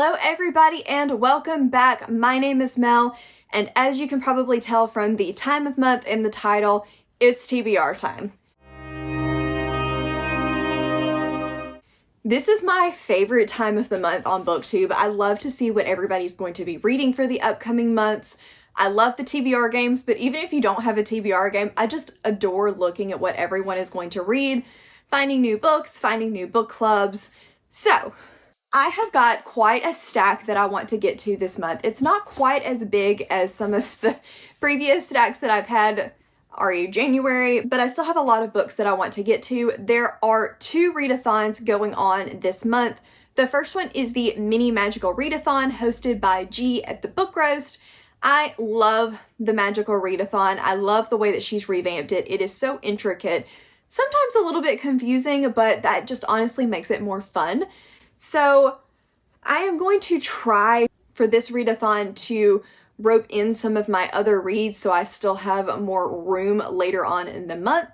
Hello everybody and welcome back. My name is Mel, and as you can probably tell from the time of month in the title, it's TBR time. This is my favorite time of the month on BookTube. I love to see what everybody's going to be reading for the upcoming months. I love the TBR games, but even if you don't have a TBR game, I just adore looking at what everyone is going to read, finding new books, finding new book clubs. So, I have got quite a stack that I want to get to this month. It's not quite as big as some of the previous stacks that I've had January, but I still have a lot of books that I want to get to. There are two readathons going on this month. The first one is the mini magical readathon hosted by G at the Book Roast. I love the magical readathon. I love the way that she's revamped it. It is so intricate, sometimes a little bit confusing, but that just honestly makes it more fun. So I am going to try for this readathon to rope in some of my other reads so I still have more room later on in the month.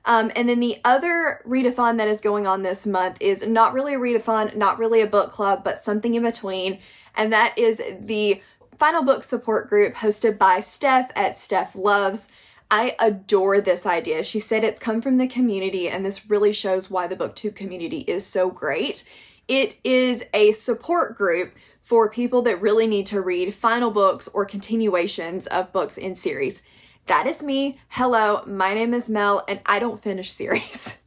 And then the other readathon that is going on this month is not really a readathon, not really a book club, but something in between. And that is the Final Book Support group hosted by Steph at Steph Loves. I adore this idea. She said it's come from the community, and this really shows why the BookTube community is so great. It is a support group for people that really need to read final books or continuations of books in series. That is me. Hello, my name is Mel, and I don't finish series.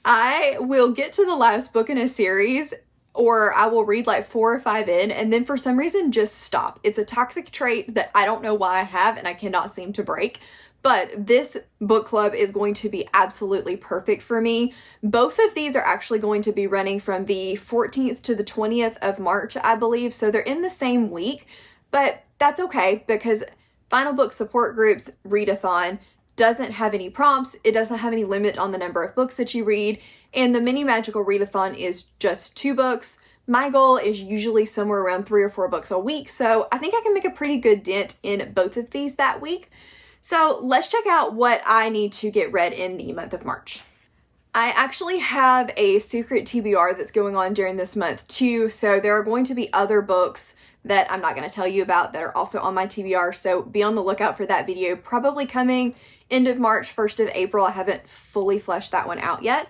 I will get to the last book in a series, or I will read like 4 or 5 in, and then for some reason just stop. It's a toxic trait that I don't know why I have and I cannot seem to break. But this book club is going to be absolutely perfect for me. Both of these are actually going to be running from the 14th to the 20th of March, I believe. So they're in the same week, but that's okay because Final Book Support Group's readathon doesn't have any prompts. It doesn't have any limit on the number of books that you read. And the mini magical readathon is just 2 books. My goal is usually somewhere around 3 or 4 books a week. So I think I can make a pretty good dent in both of these that week. So let's check out what I need to get read in the month of March. I actually have a secret TBR that's going on during this month too, so there are going to be other books that I'm not going to tell you about that are also on my TBR, so be on the lookout for that video. Probably coming end of March, 1st of April. I haven't fully fleshed that one out yet.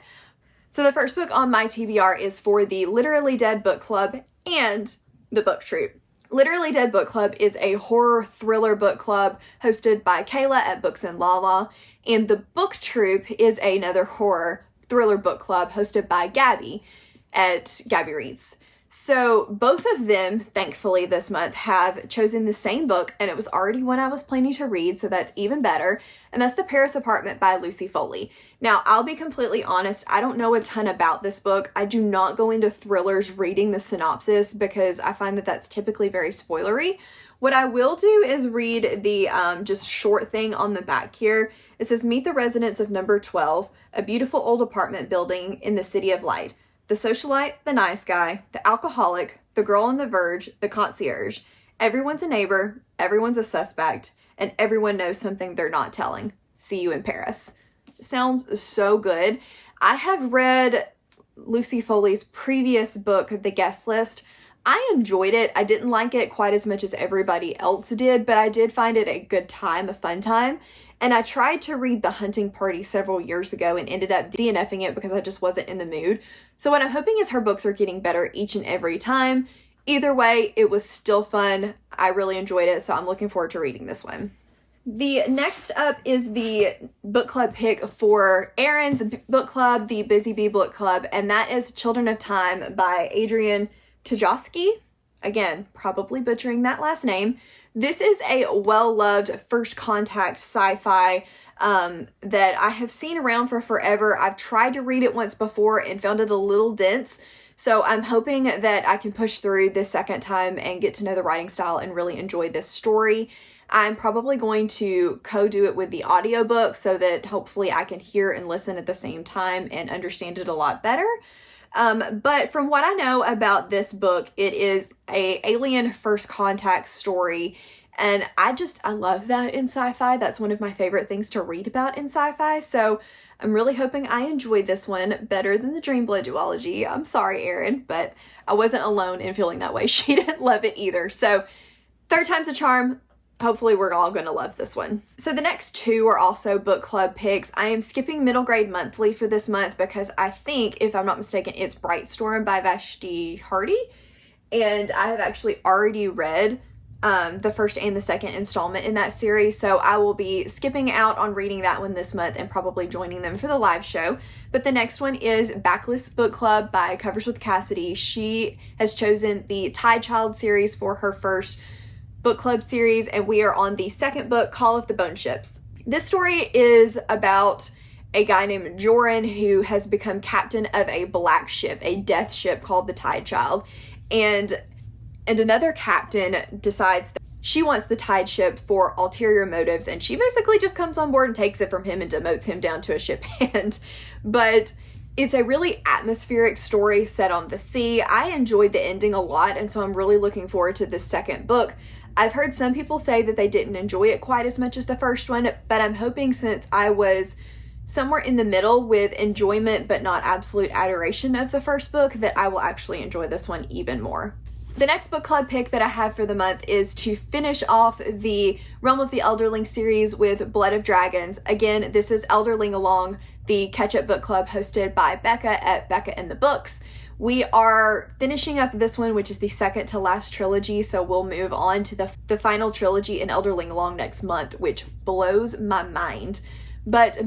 So the first book on my TBR is for the Literally Dead Book Club and the Book Troop. Literally Dead Book Club is a horror thriller book club hosted by Kayla at Books and Lala, and the Book Troop is another horror thriller book club hosted by Gabby at Gabby Reads. So both of them, thankfully this month, have chosen the same book, and it was already one I was planning to read, so that's even better, and that's The Paris Apartment by Lucy Foley. Now, I'll be completely honest, I don't know a ton about this book. I do not go into thrillers reading the synopsis because I find that that's typically very spoilery. What I will do is read the just short thing on the back here. It says, "Meet the residents of number 12, a beautiful old apartment building in the City of Light. The socialite, the nice guy, the alcoholic, the girl on the verge, the concierge. Everyone's a neighbor, everyone's a suspect, and everyone knows something they're not telling. See you in Paris." Sounds so good. I have read Lucy Foley's previous book, The Guest List. I enjoyed it. I didn't like it quite as much as everybody else did, but I did find it a good time, a fun time. And I tried to read The Hunting Party several years ago and ended up DNFing it because I just wasn't in the mood. So what I'm hoping is her books are getting better each and every time. Either way, it was still fun. I really enjoyed it, so I'm looking forward to reading this one. The next up is the book club pick for Erin's book club, the Busy Bee Bookclub, and that is Children of Time by Adrian Tajowski. Again, probably butchering that last name. This is a well-loved first contact sci-fi that I have seen around for forever. I've tried to read it once before and found it a little dense. So I'm hoping that I can push through this second time and get to know the writing style and really enjoy this story. I'm probably going to co-do it with the audiobook so that hopefully I can hear and listen at the same time and understand it a lot better. But from what I know about this book, it is a alien first contact story And I love that in sci-fi. That's one of my favorite things to read about in sci-fi. So I'm really hoping I enjoyed this one better than the Dreamblood duology. I'm sorry, Erin, but I wasn't alone in feeling that way. She didn't love it either. So third time's a charm. Hopefully we're all going to love this one. So the next two are also book club picks. I am skipping Middle Grade Monthly for this month because I think, if I'm not mistaken, it's Brightstorm by Vashti Hardy. And I have actually already read the first and the second installment in that series, so I will be skipping out on reading that one this month and probably joining them for the live show. But the next one is Backlist Bookclub by Covers with Cassidy. She has chosen the Tide Child series for her first book club series, and we are on the second book, Call of the Bone Ships. This story is about a guy named Joran who has become captain of a black ship, a death ship called the Tide Child, and another captain decides that she wants the Tide ship for ulterior motives, and she basically just comes on board and takes it from him and demotes him down to a ship hand. But it's a really atmospheric story set on the sea. I enjoyed the ending a lot, and so I'm really looking forward to this second book. I've heard some people say that they didn't enjoy it quite as much as the first one, but I'm hoping, since I was somewhere in the middle with enjoyment but not absolute adoration of the first book, that I will actually enjoy this one even more. The next book club pick that I have for the month is to finish off the Realm of the Elderling series with Blood of Dragons. Again, this is Elderling Along, the Catchup Bookclub hosted by Becca at Becca and the Books. We are finishing up this one, which is the second to last trilogy, so we'll move on to the final trilogy in Elderling Along next month, which blows my mind. But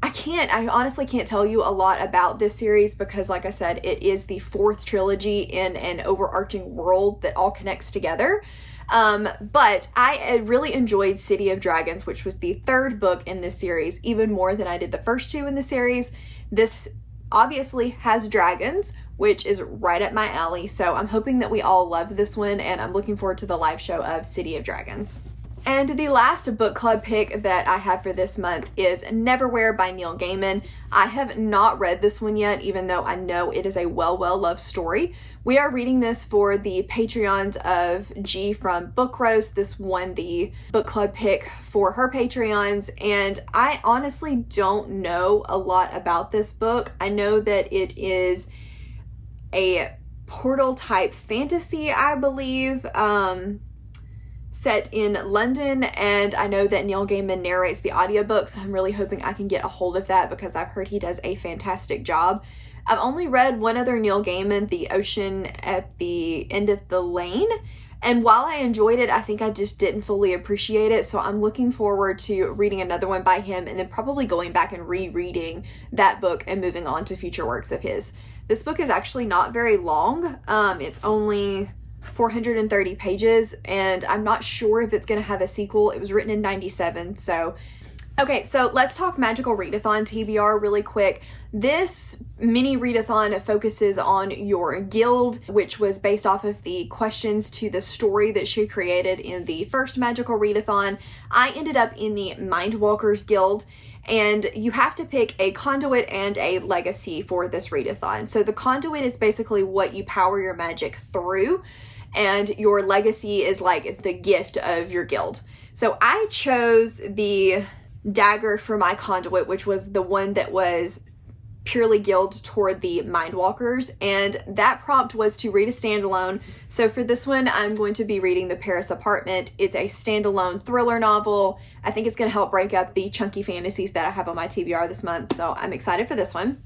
I honestly can't tell you a lot about this series because, like I said, it is the fourth trilogy in an overarching world that all connects together. But I really enjoyed City of Dragons, which was the third book in this series, even more than I did the first two in the series. This obviously has dragons, which is right up my alley, so I'm hoping that we all love this one, and I'm looking forward to the live show of City of Dragons. And the last book club pick that I have for this month is Neverwhere by Neil Gaiman. I have not read this one yet, even though I know it is a well-loved story. We are reading this for the Patreons of G from Book Roast. This won the book club pick for her Patreons, and I honestly don't know a lot about this book. I know that it is a portal type fantasy, I believe, set in London, and I know that Neil Gaiman narrates the audiobooks, so I'm really hoping I can get a hold of that because I've heard he does a fantastic job. I've only read one other Neil Gaiman, The Ocean at the End of the Lane, and while I enjoyed it, I think I just didn't fully appreciate it, so I'm looking forward to reading another one by him and then probably going back and rereading that book and moving on to future works of his. This book is actually not very long. It's only 430 pages, and I'm not sure if it's going to have a sequel. It was written in 97, so... Okay, so let's talk Magical Readathon TBR really quick. This mini readathon focuses on your guild, which was based off of the questions to the story that she created in the first Magical Readathon. I ended up in the Mindwalkers Guild, and you have to pick a conduit and a legacy for this readathon. So the conduit is basically what you power your magic through, and your legacy is like the gift of your guild. So I chose the dagger for my conduit, which was the one that was purely geared toward the Mindwalkers, and that prompt was to read a standalone. So for this one, I'm going to be reading The Paris Apartment. It's a standalone thriller novel. I think it's going to help break up the chunky fantasies that I have on my TBR this month, so I'm excited for this one.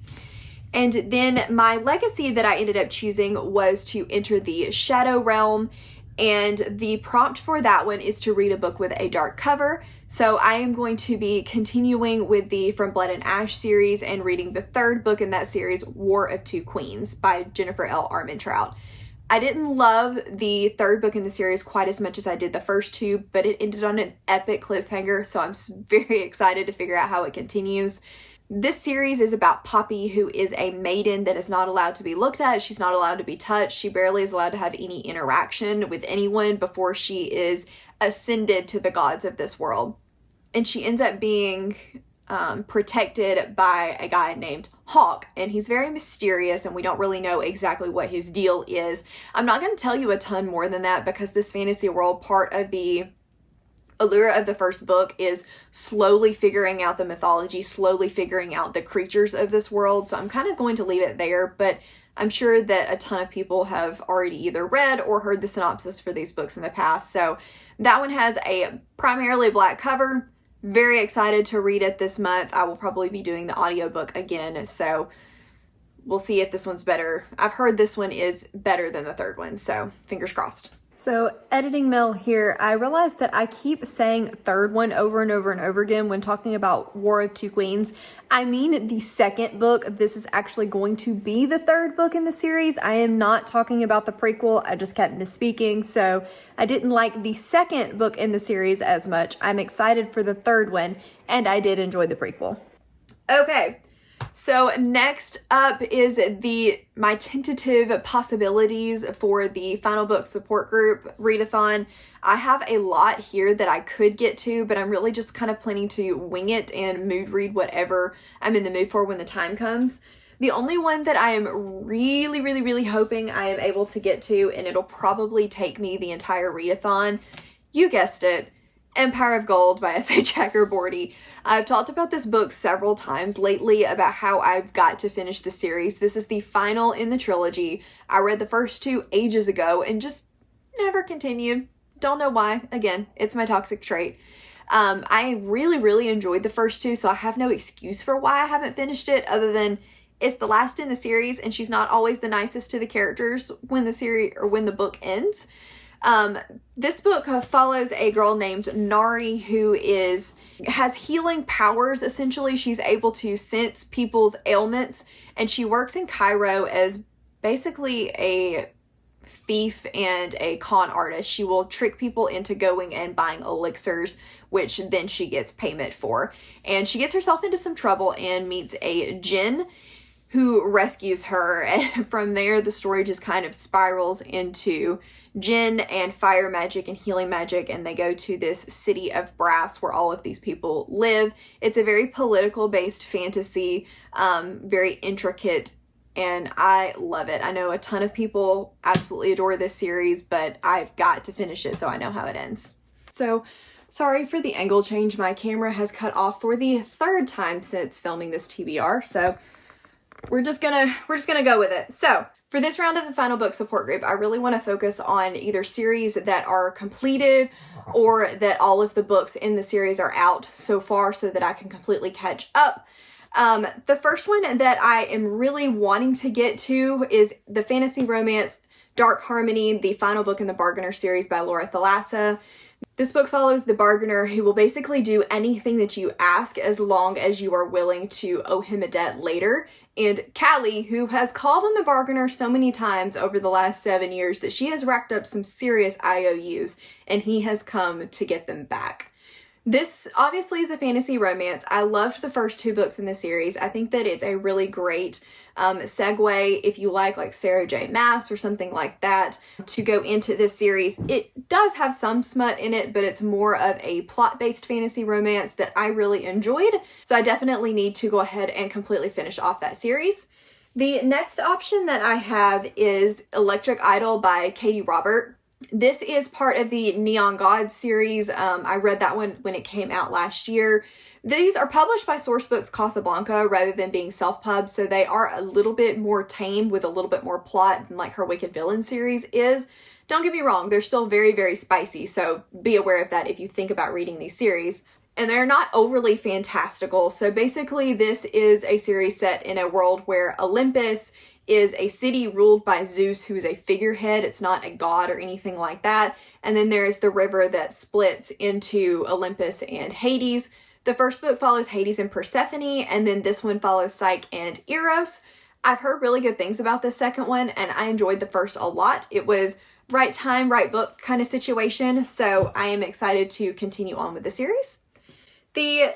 And then my legacy that I ended up choosing was to enter the Shadow Realm, and the prompt for that one is to read a book with a dark cover. So I am going to be continuing with the From Blood and Ash series and reading the third book in that series, War of Two Queens by Jennifer L. Armentrout. I didn't love the third book in the series quite as much as I did the first two, but it ended on an epic cliffhanger, so I'm very excited to figure out how it continues. This series is about Poppy, who is a maiden that is not allowed to be looked at. She's not allowed to be touched. She barely is allowed to have any interaction with anyone before she is ascended to the gods of this world. And she ends up being protected by a guy named Hawk, and he's very mysterious, and we don't really know exactly what his deal is. I'm not going to tell you a ton more than that because this fantasy world, part of the allure of the first book is slowly figuring out the mythology, slowly figuring out the creatures of this world. So I'm kind of going to leave it there, but I'm sure that a ton of people have already either read or heard the synopsis for these books in the past. So that one has a primarily black cover. Very excited to read it this month. I will probably be doing the audiobook again, so we'll see if this one's better. I've heard this one is better than the third one, so fingers crossed. So editing Mel here, I realized that I keep saying third one over and over and over again when talking about War of Two Queens. I mean the second book. This is actually going to be the third book in the series. I am not talking about the prequel. I just kept misspeaking. So I didn't like the second book in the series as much. I'm excited for the third one, and I did enjoy the prequel. Okay. So next up is my tentative possibilities for the final book support group, Readathon. I have a lot here that I could get to, but I'm really just kind of planning to wing it and mood read whatever I'm in the mood for when the time comes. The only one that I am really hoping I am able to get to, and it'll probably take me the entire readathon, you guessed it, Empire of Gold by S.A. Chakraborty. I've talked about this book several times lately about how I've got to finish the series. This is the final in the trilogy. I read the first two ages ago and just never continued. Don't know why. Again, it's my toxic trait. I really enjoyed the first two, so I have no excuse for why I haven't finished it other than it's the last in the series and she's not always the nicest to the characters when the book ends. This book follows a girl named Nari who has healing powers. Essentially, she's able to sense people's ailments, and she works in Cairo as basically a thief and a con artist. She will trick people into going and buying elixirs, which then she gets payment for. And she gets herself into some trouble and meets a djinn who rescues her, and from there the story just kind of spirals into djinn and fire magic and healing magic, and they go to this city of brass where all of these people live. It's a very political based fantasy, very intricate, and I love it. I know a ton of people absolutely adore this series, but I've got to finish it so I know how it ends. So sorry for the angle change. My camera has cut off for the third time since filming this TBR, so we're just gonna go with it. So for this round of the final book support group, I really want to focus on either series that are completed or that all of the books in the series are out so far so that I can completely catch up. The first one that I am really wanting to get to is the fantasy romance Dark Harmony, the final book in the Bargainer series by Laura Thalassa. This book follows the bargainer who will basically do anything that you ask as long as you are willing to owe him a debt later. And Callie, who has called on the bargainer so many times over the last 7 years that she has racked up some serious IOUs, and he has come to get them back. This obviously is a fantasy romance. I loved the first two books in the series. I think that it's a really great segue if you like Sarah J. Maas or something like that to go into this series. It does have some smut in it, but it's more of a plot-based fantasy romance that I really enjoyed. So I definitely need to go ahead and completely finish off that series. The next option that I have is Electric Idol by Katie Robert. This is part of the Neon Gods series. I read that one when it came out last year. These are published by Sourcebooks Casablanca rather than being self-pub, so they are a little bit more tame with a little bit more plot than her Wicked Villain series is. Don't get me wrong, they're still very spicy, so be aware of that if you think about reading these series. And they're not overly fantastical, so basically this is a series set in a world where Olympus is a city ruled by Zeus, who is a figurehead. It's not a god or anything like that. And then there is the river that splits into Olympus and Hades. The first book follows Hades and Persephone, and then this one follows Psyche and Eros. I've heard really good things about the second one, and I enjoyed the first a lot. It was right time, right book kind of situation, so I am excited to continue on with the series. The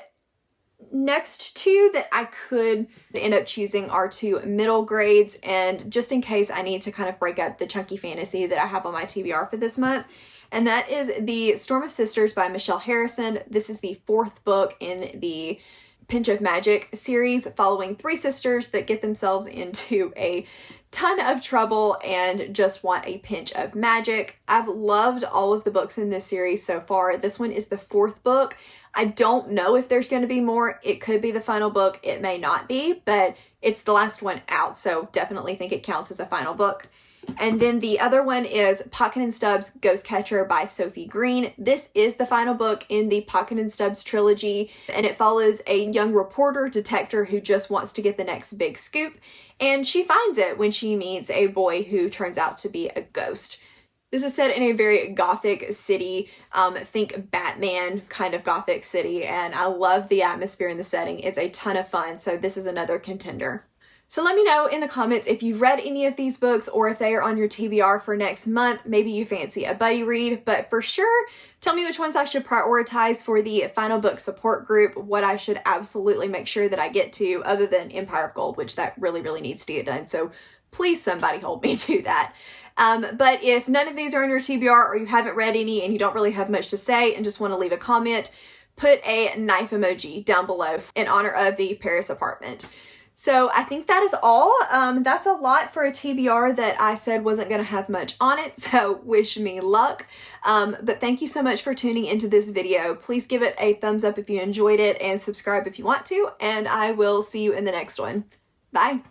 next two that I could end up choosing are two middle grades, and just in case I need to kind of break up the chunky fantasy that I have on my TBR for this month, and that is The Storm of Sisters by Michelle Harrison. This is the fourth book in the Pinch of Magic series following 3 sisters that get themselves into a ton of trouble and just want a pinch of magic. I've loved all of the books in this series so far. This one is the 4th book. I don't know if there's going to be more. It could be the final book. It may not be, but it's the last one out, so definitely think it counts as a final book. And then the other one is Pocket and Stubbs Ghost Catcher by Sophie Green. This is the final book in the Pocket and Stubbs trilogy, and it follows a young reporter detective who just wants to get the next big scoop, and she finds it when she meets a boy who turns out to be a ghost. This is set in a very gothic city, think Batman kind of gothic city, and I love the atmosphere and the setting. It's a ton of fun, so this is another contender. So let me know in the comments if you've read any of these books or if they are on your TBR for next month. Maybe you fancy a buddy read, but for sure, tell me which ones I should prioritize for the final book support group, what I should absolutely make sure that I get to other than Empire of Gold, which that really needs to get done. So please somebody hold me to that. But if none of these are on your TBR or you haven't read any and you don't really have much to say and just want to leave a comment, put a knife emoji down below in honor of the Paris apartment. So I think that is all. That's a lot for a TBR that I said wasn't going to have much on it, so wish me luck. But thank you so much for tuning into this video. Please give it a thumbs up if you enjoyed it and subscribe if you want to, and I will see you in the next one. Bye!